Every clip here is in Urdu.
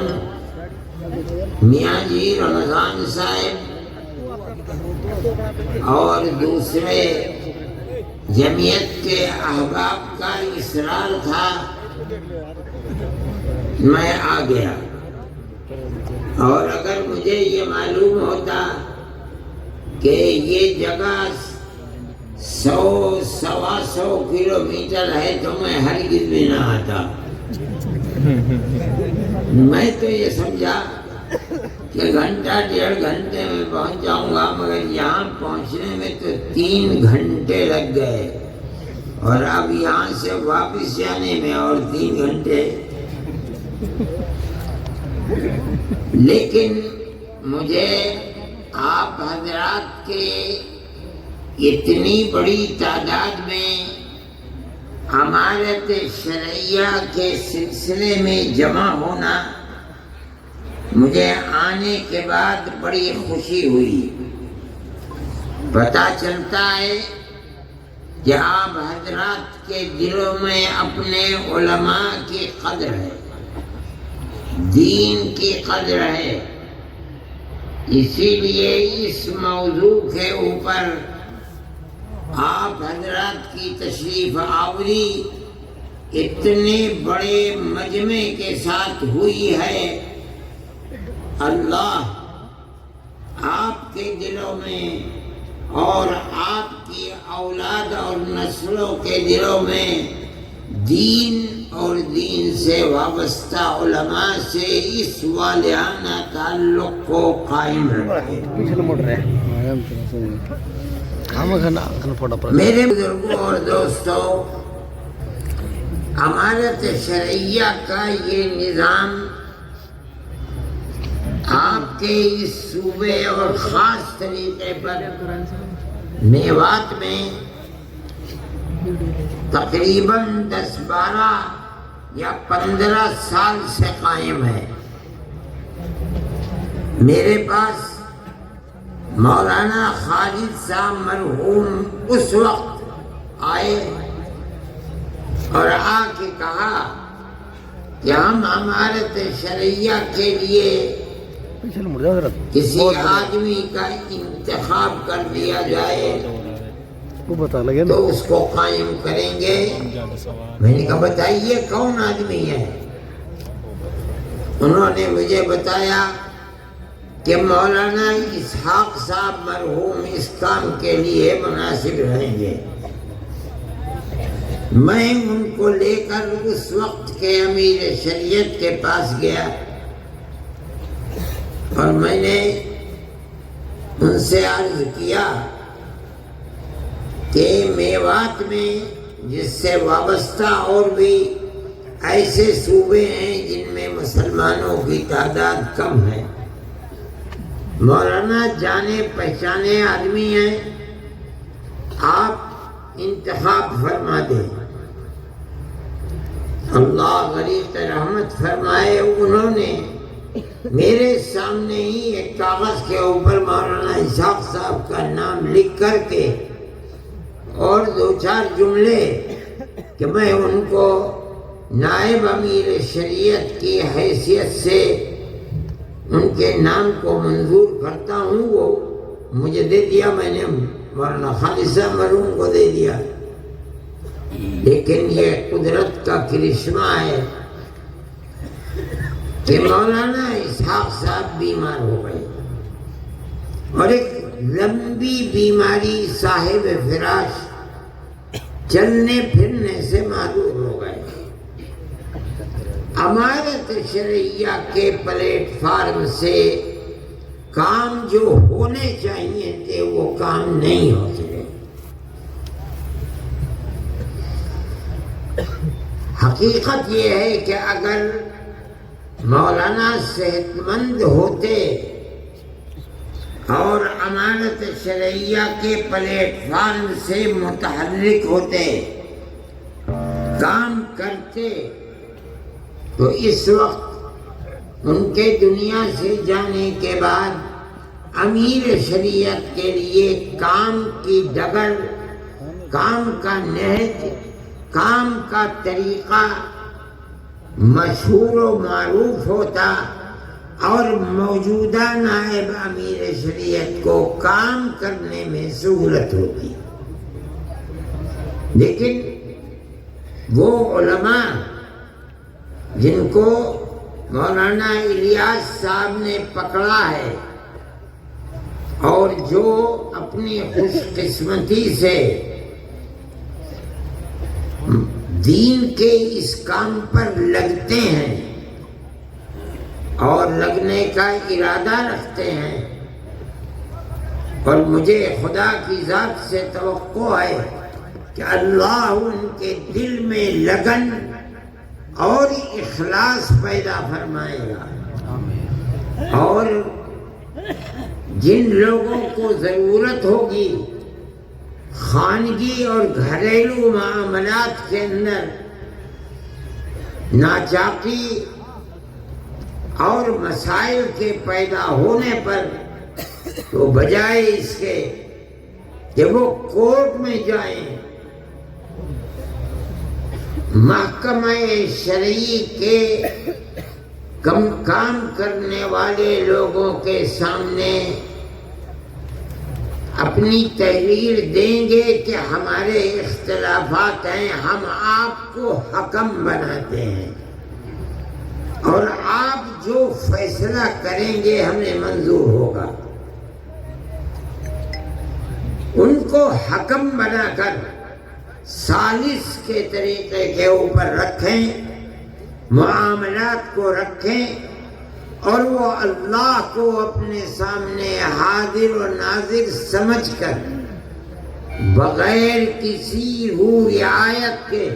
محترم میاں جی رمضان صاحب اور دوسرے جمعیت کے احباب کا اصرار تھا، میں آ گیا۔ اور اگر مجھے یہ معلوم ہوتا کہ یہ جگہ 100-125 کلومیٹر ہے تو میں ہرگز بھی نہ آتا۔ میں تو یہ سمجھا کہ گھنٹہ 1.5 گھنٹے میں پہنچ جاؤں گا، مگر یہاں پہنچنے میں تو 3 گھنٹے لگ گئے، اور اب یہاں سے واپس جانے میں اور 3 گھنٹے۔ لیکن مجھے آپ حضرات کے اتنی بڑی تعداد میں امارت شرعیہ کے سلسلے میں جمع ہونا مجھے آنے کے بعد بڑی خوشی ہوئی۔ پتہ چلتا ہے کہ آپ حضرات کے دلوں میں اپنے علماء کی قدر ہے، دین کی قدر ہے۔ اسی لیے اس موضوع کے اوپر آپ حضرات کی تشریف آوری اتنے بڑے مجمع کے ساتھ ہوئی ہے۔ اللہ آپ کے دلوں میں اور آپ کی اولاد اور نسلوں کے دلوں میں دین اور دین سے وابستہ علماء سے اس والہانہ تعلق کو قائم رکھے۔ میرے بزرگوں اور دوستوں، امارت شرعیہ کا یہ نظام آپ کے اس صوبے اور خاص طریقے پر میوات میں تقریباً 10-12 یا 15 سال سے قائم ہے۔ میرے پاس مولانا خالد صاحب مرحوم اس وقت آئے اور آ کے کہا کہ ہم امارت شرعیہ کے لیے کسی آدمی کا انتخاب کر دیا جائے تو اس کو قائم کریں گے۔ میں نے کہا بتائیے کون آدمی ہے؟ انہوں نے مجھے بتایا کہ مولانا اسحاق صاحب مرحوم اس کام کے لیے مناسب رہیں گے۔ میں ان کو لے کر اس وقت کے امیر شریعت کے پاس گیا اور میں نے ان سے عرض کیا کہ میوات میں جس سے وابستہ اور بھی ایسے صوبے ہیں جن میں مسلمانوں کی تعداد کم ہے، مولانا جانے پہچانے آدمی ہیں، آپ انتخاب فرما دیں۔ اللہ غریب رحمت فرمائے، انہوں نے میرے سامنے ہی ایک کاغذ کے اوپر مولانا اسحاق صاحب کا نام لکھ کر کے اور 2-4 جملے کہ میں ان کو نائب امیر شریعت کی حیثیت سے ان کے نام کو منظور کرتا ہوں، وہ مجھے دے دیا۔ میں نے مولانا خالد صاحب مرحوم کو دے دیا۔ لیکن یہ قدرت کا کرشمہ ہے کہ مولانا اسحاق صاحب بیمار ہو گئے اور ایک لمبی بیماری صاحب فراش، چلنے پھرنے سے معذور ہو گئے۔ امارت شرعیہ کے پلیٹ فارم سے کام جو ہونے چاہیے تھے وہ کام نہیں ہو سکے۔ حقیقت یہ ہے کہ اگر مولانا صحت مند ہوتے اور امانت شرعیہ کے پلیٹ فارم سے متحرک ہوتے، کام کرتے، تو اس وقت ان کے دنیا سے جانے کے بعد امیر شریعت کے لیے کام کی ڈگر، کام کا نہج، کام کا طریقہ مشہور و معروف ہوتا اور موجودہ نائب امیر شریعت کو کام کرنے میں سہولت ہوتی. لیکن وہ علماء جن کو مولانا الیاس صاحب نے پکڑا ہے اور جو اپنی خوش قسمتی سے دین کے اس کام پر لگتے ہیں اور لگنے کا ارادہ رکھتے ہیں، اور مجھے خدا کی ذات سے توقع ہے کہ اللہ ان کے دل میں لگن اور اخلاص پیدا فرمائے گا. اور جن لوگوں کو ضرورت ہوگی خانگی اور گھریلو معاملات کے اندر ناچاقی اور مسائل کے پیدا ہونے پر، تو بجائے اس کے کہ وہ کورٹ میں جائیں، محکمہ شرعی کے کام کرنے والے لوگوں کے سامنے اپنی تحریر دیں گے کہ ہمارے اختلافات ہیں، ہم آپ کو حکم بناتے ہیں اور آپ جو فیصلہ کریں گے ہمیں منظور ہوگا. ان کو حکم بنا کر ثالث کے طریقے کے اوپر رکھیں، معاملات کو رکھیں، اور وہ اللہ کو اپنے سامنے حاضر و ناظر سمجھ کر بغیر کسی رعایت کے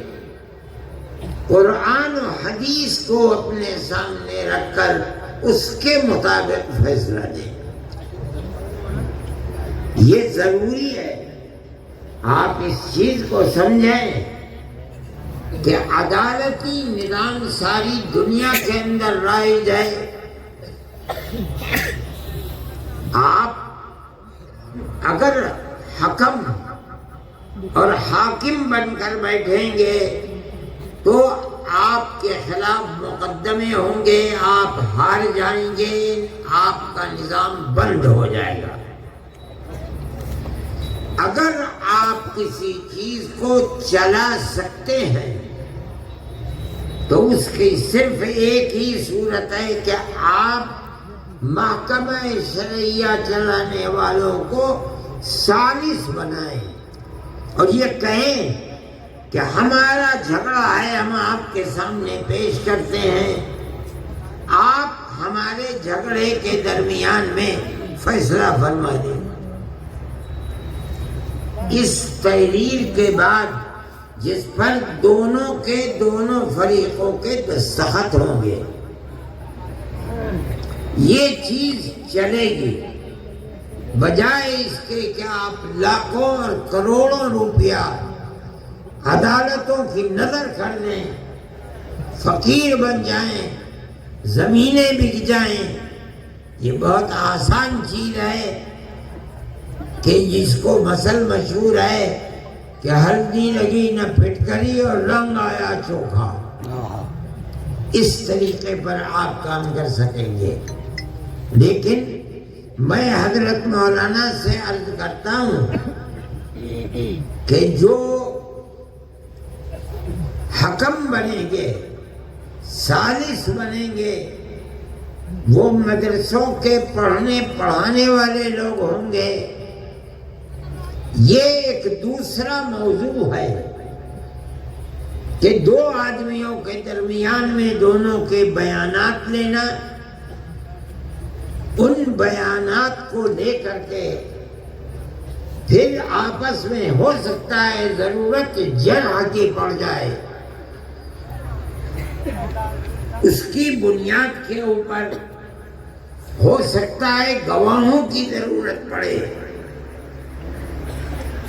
قرآن و حدیث کو اپنے سامنے رکھ کر اس کے مطابق فیصلہ دیں. یہ ضروری ہے آپ اس چیز کو سمجھیں کہ عدالتی نظام ساری دنیا کے اندر رائج ہے. آپ اگر حکم اور حاکم بن کر بیٹھیں گے تو آپ کے خلاف مقدمے ہوں گے، آپ ہار جائیں گے، آپ کا نظام بند ہو جائے گا. اگر آپ کسی چیز کو چلا سکتے ہیں تو اس کی صرف ایک ہی صورت ہے کہ آپ محکمہ شرعیہ چلانے والوں کو ثالث بنائیں اور یہ کہیں کہ ہمارا جھگڑا ہے، ہم آپ کے سامنے پیش کرتے ہیں، آپ ہمارے جھگڑے کے درمیان میں فیصلہ فرما دیں. اس تحریر کے بعد جس پر دونوں فریقوں کے دستخط ہوں گے یہ چیز چلے گی، بجائے اس کے کہ آپ لاکھوں اور کروڑوں روپیہ عدالتوں کی نظر کر لیں، فقیر بن جائیں، زمینیں بک جائیں. یہ بہت آسان چیز ہے کہ جس کو مثل مشہور ہے کہ ہلدی لگی نہ پھٹکری اور رنگ آیا چوکھا، اس طریقے پر آپ کام کر سکیں گے. لیکن میں حضرت مولانا سے عرض کرتا ہوں کہ جو حکم بنیں گے، ثالث بنیں گے، وہ مدرسوں کے پڑھانے والے لوگ ہوں گے. یہ ایک دوسرا موضوع ہے کہ دو آدمیوں کے درمیان میں دونوں کے بیانات لینا، ان بیانات کو لے کر کے پھر آپس میں ہو سکتا ہے ضرورت جرح کی پڑ جائے، اس کی بنیاد کے اوپر ہو سکتا ہے گواہوں کی ضرورت پڑے.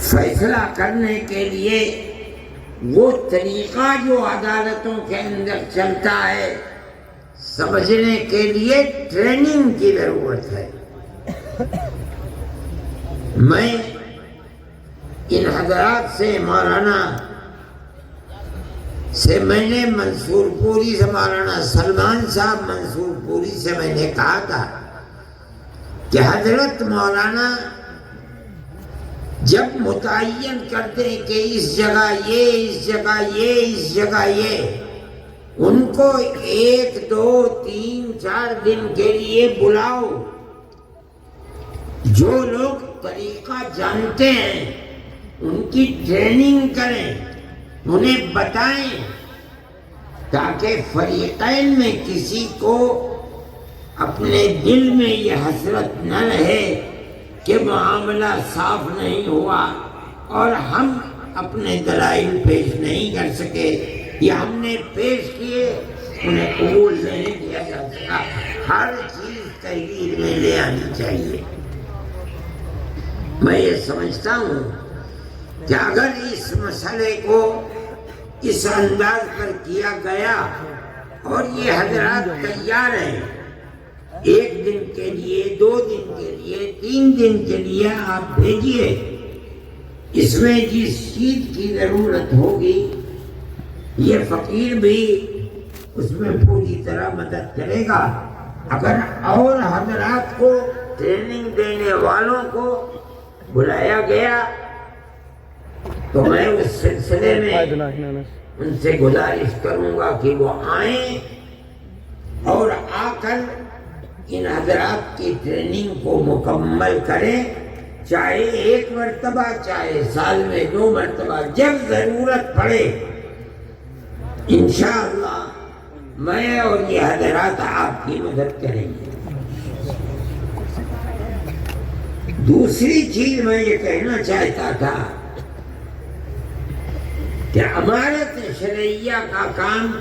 فیصلہ کرنے کے لیے وہ طریقہ جو عدالتوں کے اندر چلتا ہے سمجھنے کے لیے ٹریننگ کی ضرورت ہے. میں ان حضرات سے مولانا سے میں نے منصور پوری سے مولانا سلمان صاحب منصور پوری سے میں نے کہا تھا کہ حضرت مولانا جب متعین کرتے ہیں کہ اس جگہ یہ، اس جگہ یہ، اس جگہ یہ، ان کو 1 2 3 4 دن کے لیے بلاؤ، جو لوگ طریقہ جانتے ہیں ان کی ٹریننگ کریں، انہیں بتائیں، تاکہ فریقین میں کسی کو اپنے دل میں یہ حسرت نہ رہے کہ معاملہ صاف نہیں ہوا اور ہم اپنے دلائل پیش نہیں کر سکے، یا ہم نے پیش کیے انہیں قبول نہیں کیا جا سکا۔ ہر چیز تحریر میں لے آنی چاہیے۔ میں یہ سمجھتا ہوں کہ اگر اس مسئلے کو اس انداز پر کیا گیا اور یہ حضرات تیار ہیں 1 دن کے لیے، 2 دن کے لیے، 3 دن کے لیے، آپ بھیجیے، اس میں جس چیز کی ضرورت ہوگی یہ فقیر بھی اس میں پوری طرح مدد کرے گا۔ اگر اور حضرات کو ٹریننگ دینے والوں کو بلایا گیا تو میں اس سلسلے میں ان سے گزارش کروں گا کہ وہ آئیں اور آ کر ان حضرات کی ٹریننگ کو مکمل کریں، چاہے 1 مرتبہ، چاہے سال میں 2 مرتبہ، جب ضرورت پڑے انشاءاللہ میں اور یہ حضرات آپ کی مدد کریں گے۔ دوسری چیز میں یہ کہنا چاہتا تھا کہ امارت شرعیہ کا کام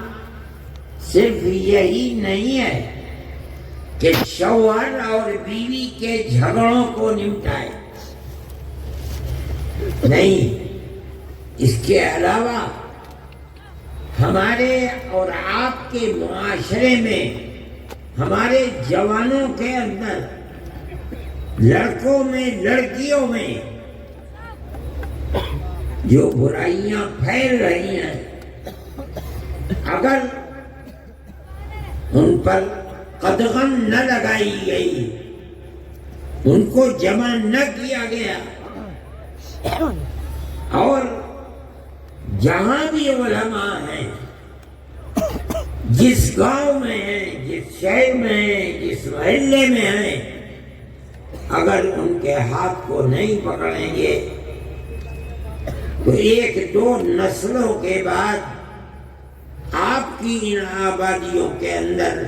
صرف یہی نہیں ہے کہ شوہر اور بیوی کے جھگڑوں کو نمٹائے، نہیں، اس کے علاوہ ہمارے اور آپ کے معاشرے میں، ہمارے جوانوں کے اندر، لڑکوں میں، لڑکیوں میں جو برائیاں پھیل رہی ہیں، اگر ان پر قدغن نہ لگائی گئی، ان کو جمع نہ کیا گیا، اور جہاں بھی علماء ہیں، جس گاؤں میں ہیں، جس شہر میں ہیں، جس محلے میں ہیں، اگر ان کے ہاتھ کو نہیں پکڑیں گے تو 1 2 نسلوں کے بعد آپ کی ان آبادیوں کے اندر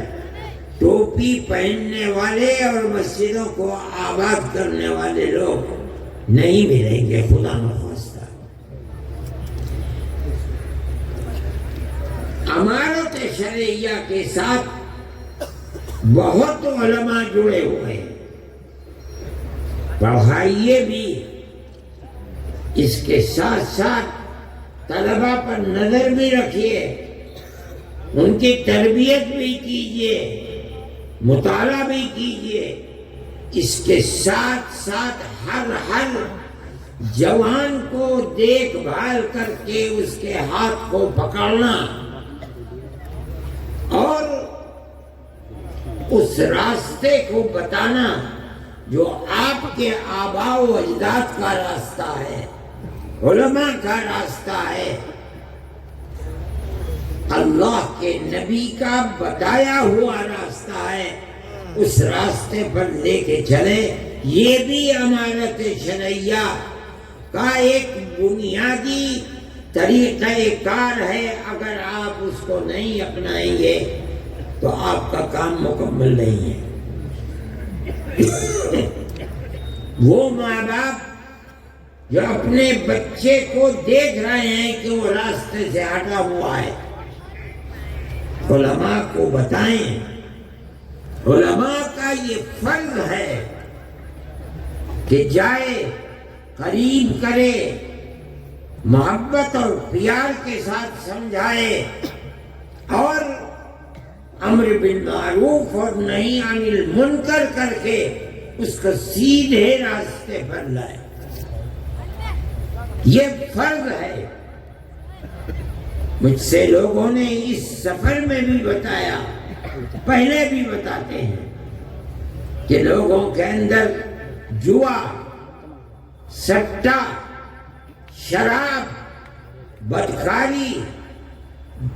ٹوپی پہننے والے اور مسجدوں کو آباد کرنے والے لوگ نہیں ملیں گے، خدا نخواستہ۔ امارت شرعیہ کے ساتھ بہت علماء جڑے ہوئے ہیں، پڑھائیے بھی، اس کے ساتھ ساتھ طلباء پر نظر بھی رکھیے، ان کی تربیت بھی کیجیے، مطالعہ بھی کیجیے، اس کے ساتھ ساتھ ہر جوان کو دیکھ بھال کر کے اس کے ہاتھ کو پکڑنا اور اس راستے کو بتانا جو آپ کے آباء و اجداد کا راستہ ہے، علماء کا راستہ ہے، اللہ کے نبی کا بتایا ہوا راستہ ہے، اس راستے پر لے کے چلے۔ یہ بھی امارت شرعیہ کا ایک بنیادی طریقہ کار ہے، اگر آپ اس کو نہیں اپنائیں گے تو آپ کا کام مکمل نہیں ہے۔ وہ ماں باپ جو اپنے بچے کو دیکھ رہے ہیں کہ وہ راستے سے ہٹا ہوا ہے، علماء کو بتائیں، علماء کا یہ فرض ہے کہ جائے، قریب کرے، محبت اور پیار کے ساتھ سمجھائے اور امر بالمعروف اور نہی عن المنکر کر کے اس کو سیدھے راستے پر لائے۔ یہ فرض ہے مجھ سے لوگوں نے اس سفر میں بھی بتایا، پہلے بھی بتاتے ہیں کہ لوگوں کے اندر جوا، سٹا، شراب، بدکاری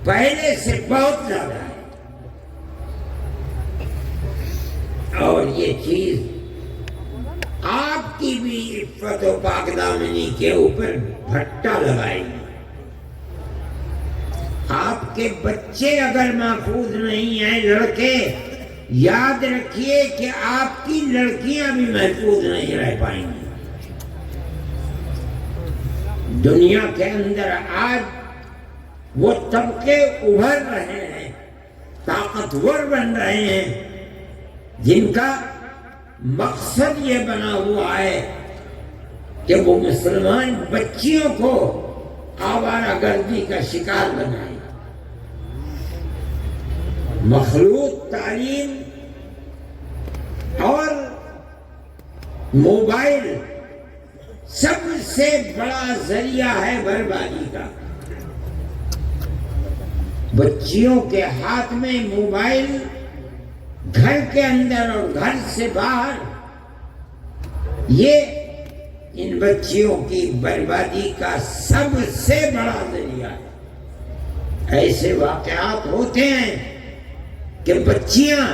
پہلے سے بہت زیادہ ہے، اور یہ چیز آپ کی بھی عفت و پاک دامنی کے اوپر بھٹا لگائے گی۔ آپ کے بچے اگر محفوظ نہیں ہیں لڑکے، یاد رکھیے کہ آپ کی لڑکیاں بھی محفوظ نہیں رہ پائیں گی۔ دنیا کے اندر آج وہ طبقے ابھر رہے ہیں، طاقتور بن رہے ہیں، جن کا مقصد یہ بنا ہوا ہے کہ وہ مسلمان بچیوں کو آوارہ گردی کا شکار بنائیں۔ مخلوط تعلیم اور موبائل سب سے بڑا ذریعہ ہے بربادی کا۔ بچیوں کے ہاتھ میں موبائل، گھر کے اندر اور گھر سے باہر، یہ ان بچیوں کی بربادی کا سب سے بڑا ذریعہ ہے۔ ایسے واقعات ہوتے ہیں کہ بچیاں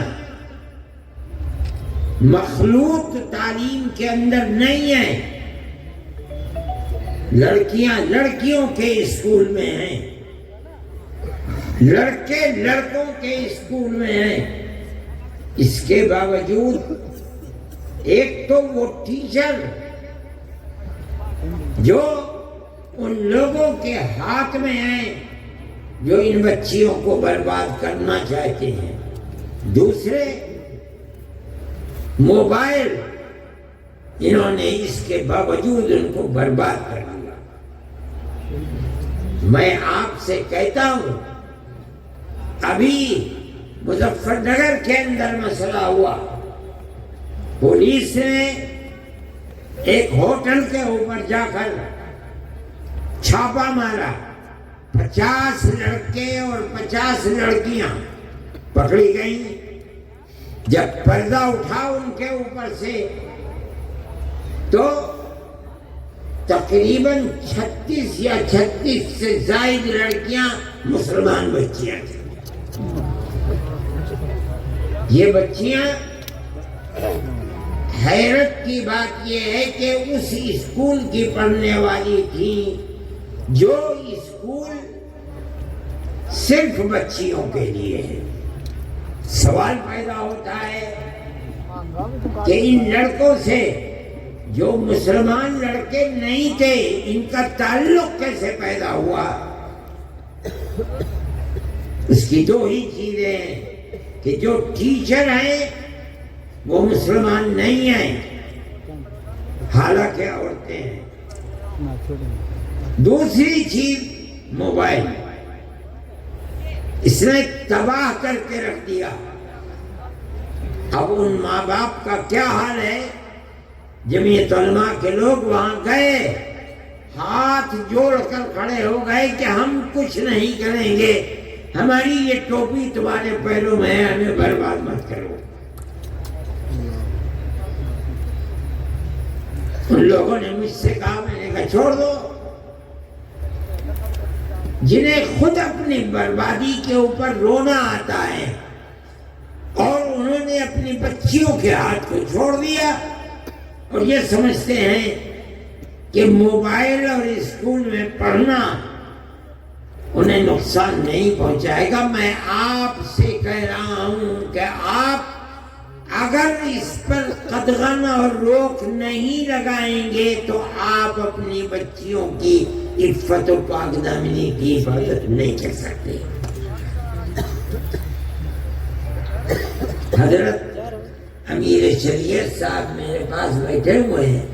مخلوط تعلیم کے اندر نہیں ہیں، لڑکیاں لڑکیوں کے اسکول میں ہیں، لڑکے لڑکوں کے اسکول میں ہیں۔ اس کے باوجود ایک تو وہ ٹیچر جو ان لوگوں کے ہاتھ میں ہیں جو ان بچیوں کو برباد کرنا چاہتے ہیں، دوسرے موبائل، انہوں نے اس کے باوجود ان کو برباد کر دیا۔ میں آپ سے کہتا ہوں، ابھی مظفر نگر کے اندر مسئلہ ہوا، پولیس نے ایک ہوٹل کے اوپر جا کر چھاپا مارا، 50 لڑکے اور 50 لڑکیاں پکڑی گئیں۔ جب پردہ اٹھا ان کے اوپر سے تو تقریباً 36 یا 36 سے زائد لڑکیاں مسلمان بچیاں تھیں۔ یہ بچیاں، حیرت کی بات یہ ہے کہ اس اسکول کی پڑھنے والی تھیں جو اسکول صرف بچیوں کے لیے ہے۔ سوال پیدا ہوتا ہے کہ ان لڑکوں سے جو مسلمان لڑکے نہیں تھے، ان کا تعلق کیسے پیدا ہوا؟ اس کی دو ہی چیزیں ہیں کہ جو ٹیچر ہیں وہ مسلمان نہیں ہیں، حالانکہ عورتیں ہیں۔ دوسری چیز موبائل، اس نے تباہ کر کے رکھ دیا۔ اب ان ماں باپ کا کیا حال ہے؟ جمعیت علماء کے لوگ وہاں گئے، ہاتھ جوڑ کر کھڑے ہو گئے کہ ہم کچھ نہیں کریں گے، ہماری یہ ٹوپی تمہارے پیروں میں ہے، ہمیں برباد مت کرو۔ ان لوگوں نے مجھ سے کہا، میں نے کہا چھوڑ دو، جنہیں خود اپنی بربادی کے اوپر رونا آتا ہے اور انہوں نے اپنی بچیوں کے ہاتھ کو چھوڑ دیا اور یہ سمجھتے ہیں کہ موبائل اور اسکول میں پڑھنا انہیں نقصان نہیں پہنچائے گا۔ میں آپ سے کہہ رہا ہوں کہ آپ اگر اس پر قدغن اور روک نہیں لگائیں گے تو آپ اپنی بچیوں کی عفت و پاک دامنی کی حفاظت نہیں کر سکتے۔ حضرت امیر شریعت صاحب میرے پاس بیٹھے ہوئے ہیں،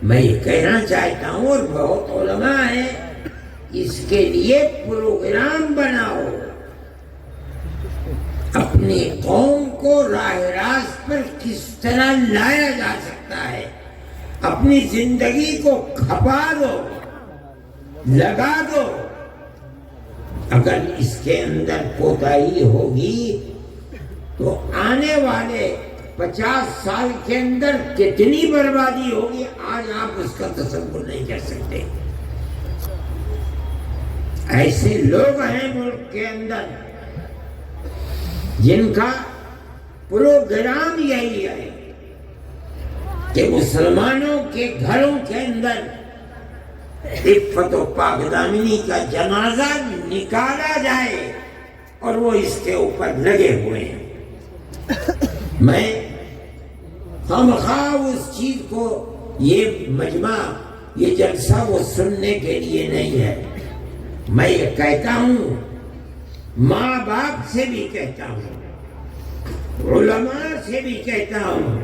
میں یہ کہنا چاہتا ہوں، اور بہت علماء ہیں، اس کے لیے پروگرام بناؤ، اپنی قوم کو راہ راست پر کس طرح لایا جا سکتا ہے، اپنی زندگی کو کھپا دو، لگا دو، اگر اس کے اندر کوتاہی ہوگی تو آنے والے 50 سال کے اندر کتنی بربادی ہوگی آج آپ اس کا تصور نہیں کر سکتے۔ ایسے لوگ ہیں ملک کے اندر جن کا پروگرام یہی ہے کہ مسلمانوں کے گھروں کے اندر عفت و پاک دامنی کا جنازہ نکالا جائے اور وہ اس کے اوپر لگے ہوئے ہیں۔ میں خواہ اس چیز کو یہ مجمع یہ جلسہ وہ سننے کے لیے نہیں ہے، میں یہ کہتا ہوں، ماں باپ سے بھی کہتا ہوں، علماء سے بھی کہتا ہوں،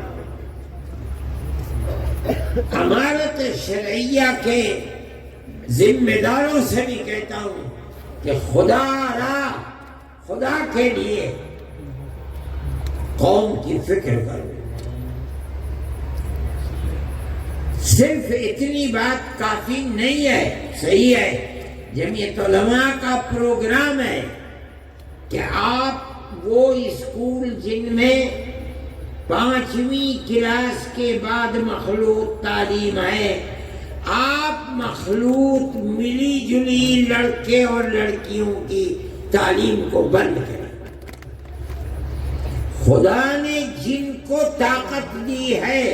امارت شرعیہ کے ذمہ داروں سے بھی کہتا ہوں کہ خدا کے لیے قوم کی فکر کرو۔ صرف اتنی بات کافی نہیں ہے، صحیح ہے، جمعیت علماء کا پروگرام ہے کہ آپ وہ اسکول جن میں 5ویں کلاس کے بعد مخلوط تعلیم ہے، آپ مخلوط ملی جلی لڑکے اور لڑکیوں کی تعلیم کو بند کریں۔ خدا نے جن کو طاقت دی ہے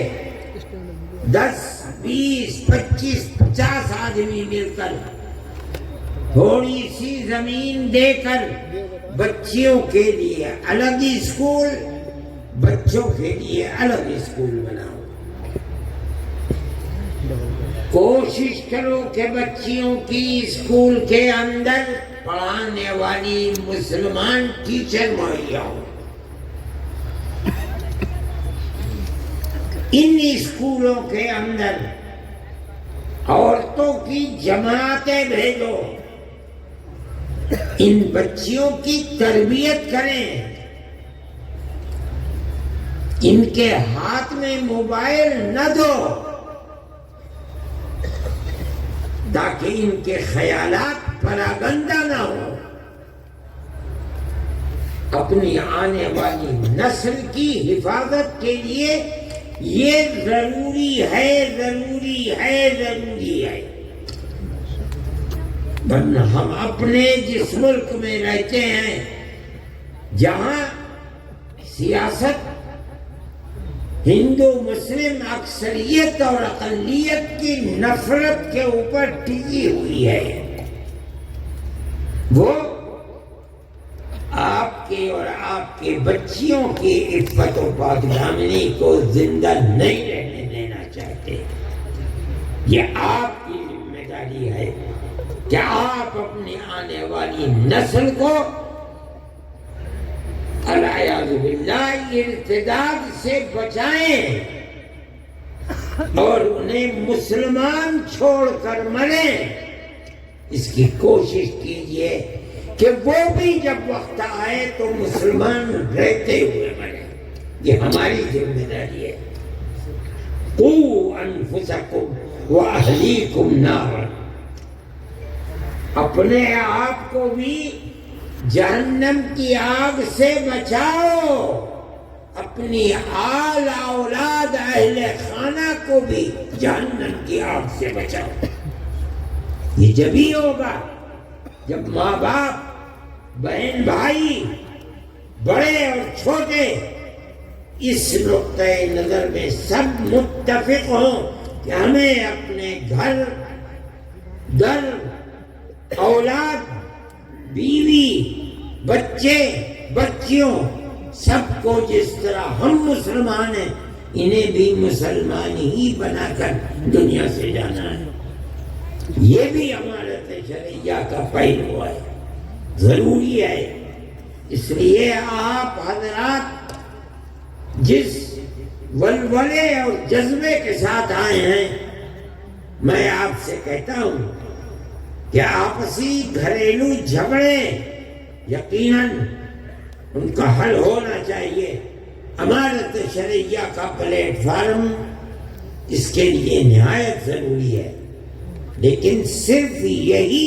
10 20 25 50 آدمی مل کر تھوڑی سی زمین دے کر بچیوں کے لیے الگ اسکول، بچوں کے لیے الگ اسکول بناؤ۔ کوشش کرو کہ بچیوں کی اسکول کے اندر پڑھانے والی مسلمان ٹیچر مہیا ہو۔ ان اسکولوں کے اندر عورتوں کی جماعتیں بھیجو، ان بچیوں کی تربیت کریں، ان کے ہاتھ میں موبائل نہ دو تاکہ ان کے خیالات پراگندہ نہ ہو۔ اپنی آنے والی نسل کی حفاظت کے لیے یہ ضروری ہے، ضروری ہے، ضروری ہے، ورنہ ہم اپنے جس ملک میں رہتے ہیں جہاں سیاست ہندو مسلم اکثریت اور اقلیت کی نفرت کے اوپر ٹکی ہوئی ہے، وہ آپ کے اور آپ کے بچیوں کی عفت و پاک دامنی کو زندہ نہیں رہنے دینا چاہتے۔ یہ آپ کی ذمہ داری ہے کہ آپ اپنی آنے والی نسل کو العیاذ باللہ ارتداد سے بچائیں اور انہیں مسلمان چھوڑ کر مریں۔ اس کی کوشش کیجئے کہ وہ بھی جب وقت آئے تو مسلمان رہتے ہوئے مریں۔ یہ ہماری ذمہ داری ہے۔ قُوا أَنفُسَكُمْ وَأَهْلِيكُمْ نَارًا، اپنے آپ کو بھی جہنم کی آگ سے بچاؤ، اپنی آل اولاد اہل خانہ کو بھی جہنم کی آگ سے بچاؤ۔ یہ جبھی ہوگا جب ماں باپ، بہن بھائی، بڑے اور چھوٹے اس نقطۂ نظر میں سب متفق ہوں کہ ہمیں اپنے گھر، در، اولاد، بیوی، بچے، بچیوں سب کو جس طرح ہم مسلمان ہیں انہیں بھی مسلمان ہی بنا کر دنیا سے جانا ہے۔ یہ بھی امارت شرعیہ کا پہلو ہے، ضروری ہے۔ اس لیے آپ حضرات جس ولولے اور جذبے کے ساتھ آئے ہیں، میں آپ سے کہتا ہوں کہ آپسی گھریلو جھگڑے یقیناً ان کا حل ہونا چاہیے۔ امارت شرعیہ کا پلیٹ فارم اس کے لیے نہایت ضروری ہے، لیکن صرف یہی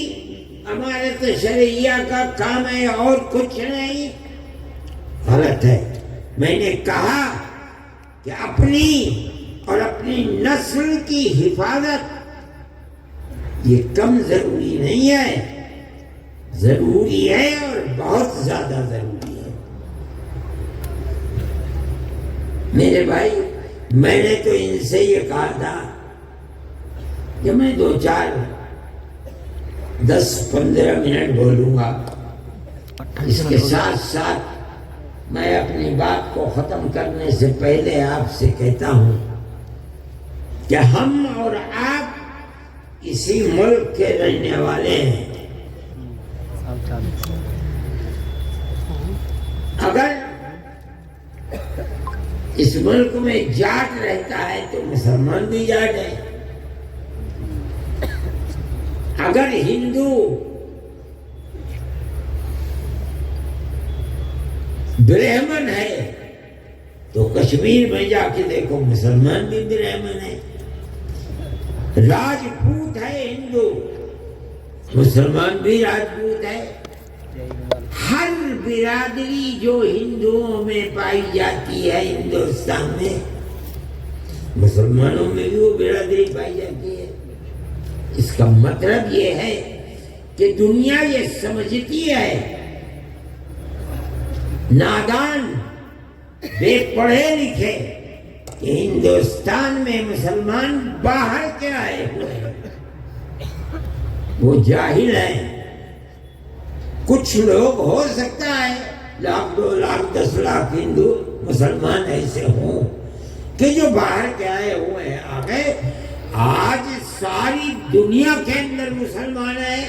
امارت شرعیہ کا کام ہے اور کچھ نہیں، غلط ہے۔ میں نے کہا کہ اپنی اور اپنی نسل کی حفاظت یہ کم ضروری نہیں ہے، ضروری ہے اور بہت زیادہ ضروری ہے۔ میرے بھائی، میں نے تو ان سے یہ کہا تھا کہ میں 10-15 منٹ بولوں گا، اس کے ساتھ ساتھ میں اپنی بات کو ختم کرنے سے پہلے آپ سے کہتا ہوں کہ ہم اور آپ اسی ملک کے رہنے والے ہیں۔ اگر اس ملک میں جاٹ رہتا ہے تو مسلمان بھی جاٹ ہے، اگر ہندو برہمن ہے تو کشمیر میں جا کے دیکھو مسلمان بھی برہمن ہے، راجپوت ہے ہندو، مسلمان بھی راجپوت ہے۔ ہر برادری جو ہندوؤں میں پائی جاتی ہے ہندوستان میں، مسلمانوں میں بھی وہ برادری پائی جاتی ہے۔ اس کا مطلب یہ ہے کہ دنیا یہ سمجھتی ہے، نادان بے پڑھے لکھے، کہ ہندوستان میں مسلمان باہر کے آئے ہوئے ہیں، وہ جاہل ہیں۔ کچھ لوگ ہو سکتا ہے 1,00,000 2,00,000 10,00,000 ہندو مسلمان ایسے ہوں کہ جو باہر کے آئے ہوئے ہیں، آگے آج ساری دنیا کے اندر مسلمان ہیں،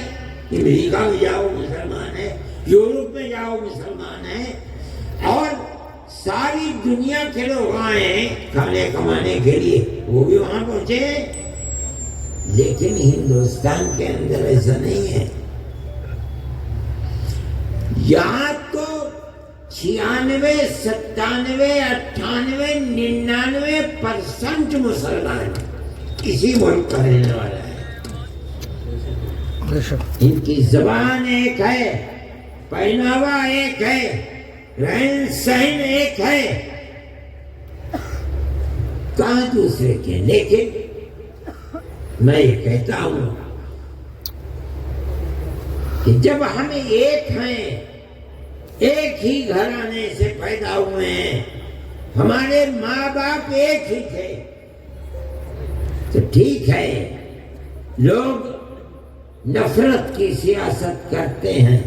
امریکہ میں جاؤ مسلمان ہے، یورپ میں جاؤ مسلمان ہے، اور ساری دنیا کے لوگ آئے ہیں کھانے کمانے کے لیے، وہ بھی وہاں پہنچے۔ لیکن ہندوستان کے اندر ایسا نہیں ہے۔ یہاں تو 96 97 98 99% مسلمان اسی ملک کا رہنے والا ہے۔ ان کی زبان ایک ہے، پہناوا ایک ہے، رہن سہن ایک ہے، کہاں دوسرے کے۔ لیکن میں یہ کہتا ہوں کہ جب ہم ایک ہیں، ایک ہی گھرانے سے پیدا ہوئے ہیں، ہمارے ماں باپ ایک ہی تھے، تو ٹھیک ہے لوگ نفرت کی سیاست کرتے ہیں،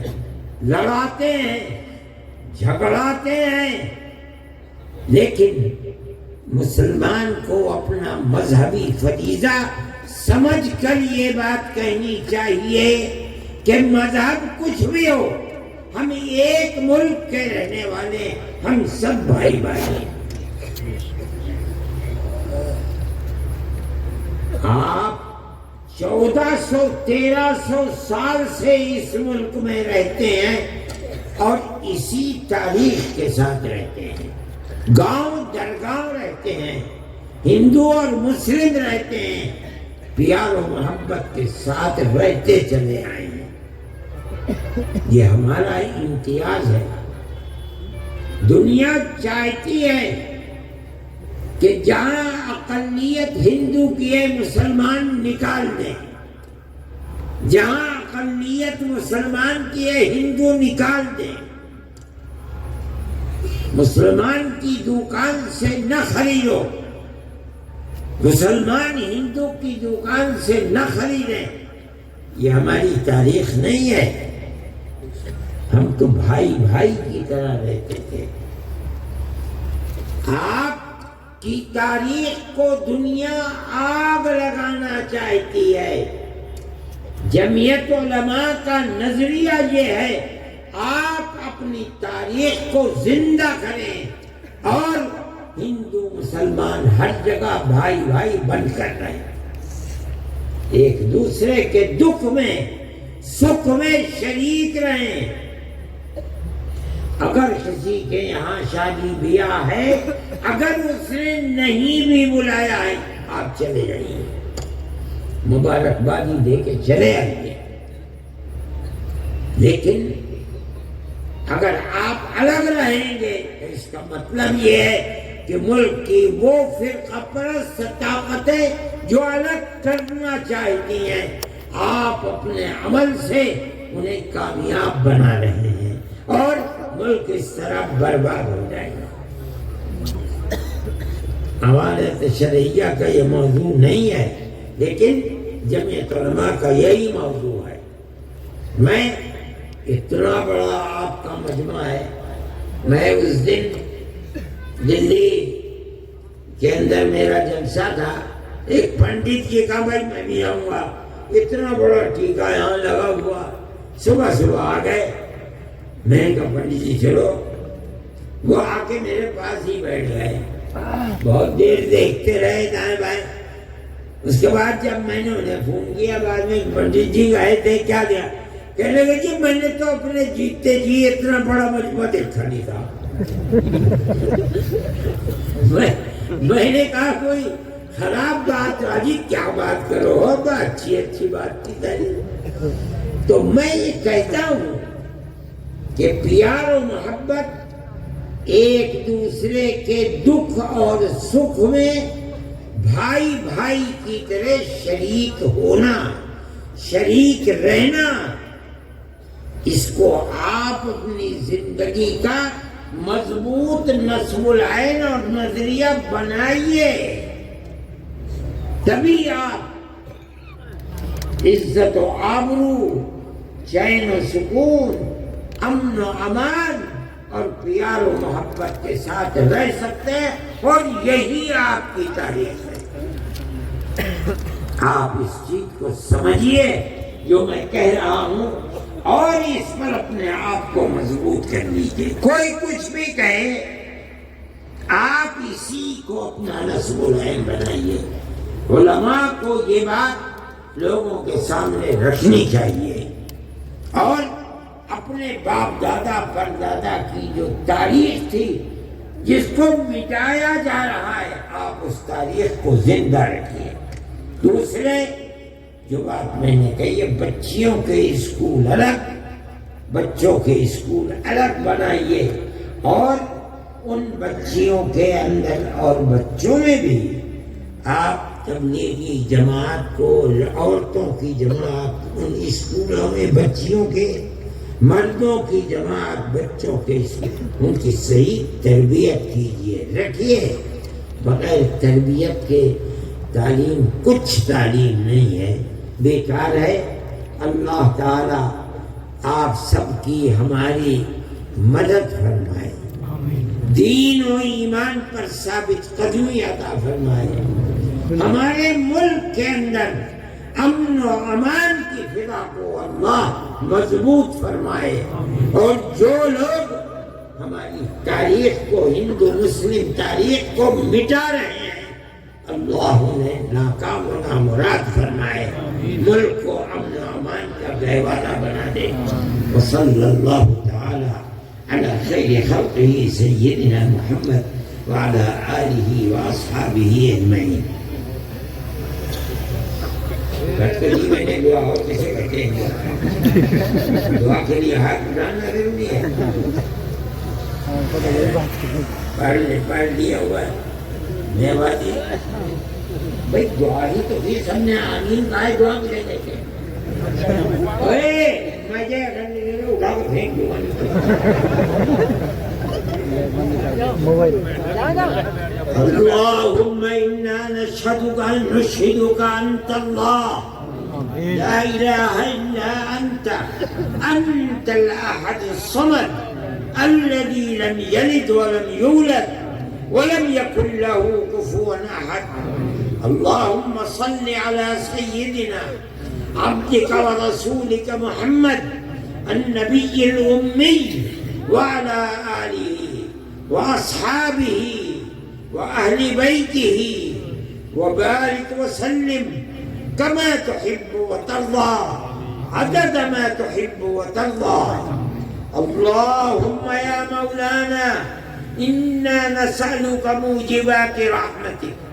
لڑاتے ہیں، جھگڑاتے ہیں، لیکن مسلمان کو اپنا مذہبی فریضہ سمجھ کر یہ بات کہنی چاہیے کہ مذہب کچھ بھی ہو، ہم ایک ملک کے رہنے والے، ہم سب بھائی بھائی ہیں۔ آپ 1400-1300 سال سے اس ملک میں رہتے ہیں اور اسی تاریخ کے ساتھ رہتے ہیں، گاؤں در گاؤں رہتے ہیں، ہندو اور مسلم رہتے ہیں، پیار و محبت کے ساتھ رہتے چلے آئے ہیں۔ یہ ہمارا امتیاز ہے۔ دنیا چاہتی ہے کہ جہاں اقلیت ہندو کی ہے مسلمان نکال دیں، جہاں اقلیت مسلمان کی ہے ہندو نکال دیں، مسلمان کی دکان سے نہ خریدو، مسلمان ہندو کی دکان سے نہ خریدیں۔ یہ ہماری تاریخ نہیں ہے۔ ہم تو بھائی بھائی کی طرح رہتے تھے۔ آپ کی تاریخ کو دنیا آگ لگانا چاہتی ہے۔ جمعیت علماء کا نظریہ یہ ہے، آپ اپنی تاریخ کو زندہ کریں اور ہندو مسلمان ہر جگہ بھائی بھائی بن کر رہیں، ایک دوسرے کے دکھ میں سکھ میں شریک رہیں۔ اگر کسی کے یہاں شادی بیاہ ہے، اگر اس نے نہیں بھی بلایا ہے، آپ چلے جائیے، مبارکبادی دے کے چلے آئیے، لیکن اگر آپ الگ رہیں گے تو اس کا مطلب یہ ہے کہ ملک کی وہ فرقہ پرست طاقتیں جو الگ کرنا چاہتی ہیں، آپ اپنے عمل سے انہیں کامیاب بنا رہے ہیں اور ملک اس طرح برباد ہو جائے گا۔ امانت شرعیہ کا یہ موضوع نہیں ہے، لیکن جمعیت علماء کا یہی موضوع ہے۔ میں اتنا بڑا آپ کا مجمع ہے، میں اس دن دلی کے اندر میرا جلسہ تھا، ایک پنڈت جی کا بھائی میں بھی آؤں گا، اتنا بڑا ٹیکا یہاں لگا ہوا، صبح صبح آ گئے۔ میں نے کہا پنڈت جی چلو، وہ آ کے میرے پاس ہی بیٹھ گئے، بہت دیر دیکھتے رہے دائیں بائیں۔ اس کے بعد جب میں نے انہیں فون کیا بعد میں، پنڈت جی گئے تھے کیا دیا؟ کہنے لگے جی میں نے تو اپنے جیتے جی اتنا بڑا مجمع دیکھا نہیں تھا۔ میں نے کہا کوئی خراب بات راجی کیا بات کرو، بہت اچھی اچھی بات کی تھی۔ تو میں یہ کہتا ہوں کہ پیار و محبت ایک دوسرے کے دکھ اور سکھ میں بھائی بھائی کی طرح شریک ہونا، شریک رہنا، اس کو آپ اپنی زندگی کا مضبوط نصب العین اور نظریہ بنائیے، تبھی آپ عزت و آبرو، چین و سکون، امن و امان اور پیار و محبت کے ساتھ رہ سکتے ہیں، اور یہی آپ کی تاریخ ہے۔ آپ اس چیز کو سمجھیے جو میں کہہ رہا ہوں، اور اس پر اپنے آپ کو مضبوط کر لیجیے۔ کوئی کچھ بھی کہے، آپ اسی کو اپنا نصب العین بنائیے۔ علماء کو یہ بات لوگوں کے سامنے رکھنی چاہیے، اور اپنے باپ دادا پردادا کی جو تاریخ تھی جس کو مٹایا جا رہا ہے، آپ اس تاریخ کو زندہ رکھیے۔ دوسرے جو بات میں نے کہی ہے، بچیوں کے اسکول الگ، بچوں کے اسکول الگ بنائیے، اور ان بچیوں کے اندر اور بچوں میں بھی آپ تبلیغی جماعت کو، عورتوں کی جماعت ان اسکولوں میں، بچیوں کے، مردوں کی جماعت بچوں کے اسکول، ان کی صحیح تربیت کیجیے، رکھیے۔ بغیر تربیت کے تعلیم کچھ تعلیم نہیں ہے، بیکار ہے۔ اللہ تعالی آپ سب کی ہماری مدد فرمائے، دین و ایمان پر ثابت قدمی عطا فرمائے، ہمارے ملک کے اندر امن و امان کی فضا کو اللہ مضبوط فرمائے، اور جو لوگ ہماری تاریخ کو، ہندو مسلم تاریخ کو مٹا رہے ہیں، اللہ انہیں ناکام و نامراد فرمائے، ملک کو امن و امان کا گہوارہ بنا دے۔ وصلی اللہ تعالی علی خیر خلقہ سیدنا محمد وعلی آلہ واصحابہ اجمعین۔ میں نے دعا اور کیسے کرتے ہیں؟ دعا کے لیے ہاتھ اٹھانا ضروری ہے، پڑھ لیا ہوا ہے میں بات بھائی، دعا ہی تو پھر سب نے آمین کہا ہے، دعا کے لیے دیکھیں مجھے اٹھا کر پھینک دوں اللهم إنا نشهدك أنت الله لا إله إلا أنت الأحد الصمد الذي لم يلد ولم يولد ولم يكن له كفوا أحد اللهم صل على سيدنا عبدك ورسولك محمد النبي الأمي وعلى آله وأصحابه وأهل بيته وبارك وسلم كما تحب وترضى عدد ما تحب وترضى اللهم يا مولانا إنا نسألك موجبات رحمتك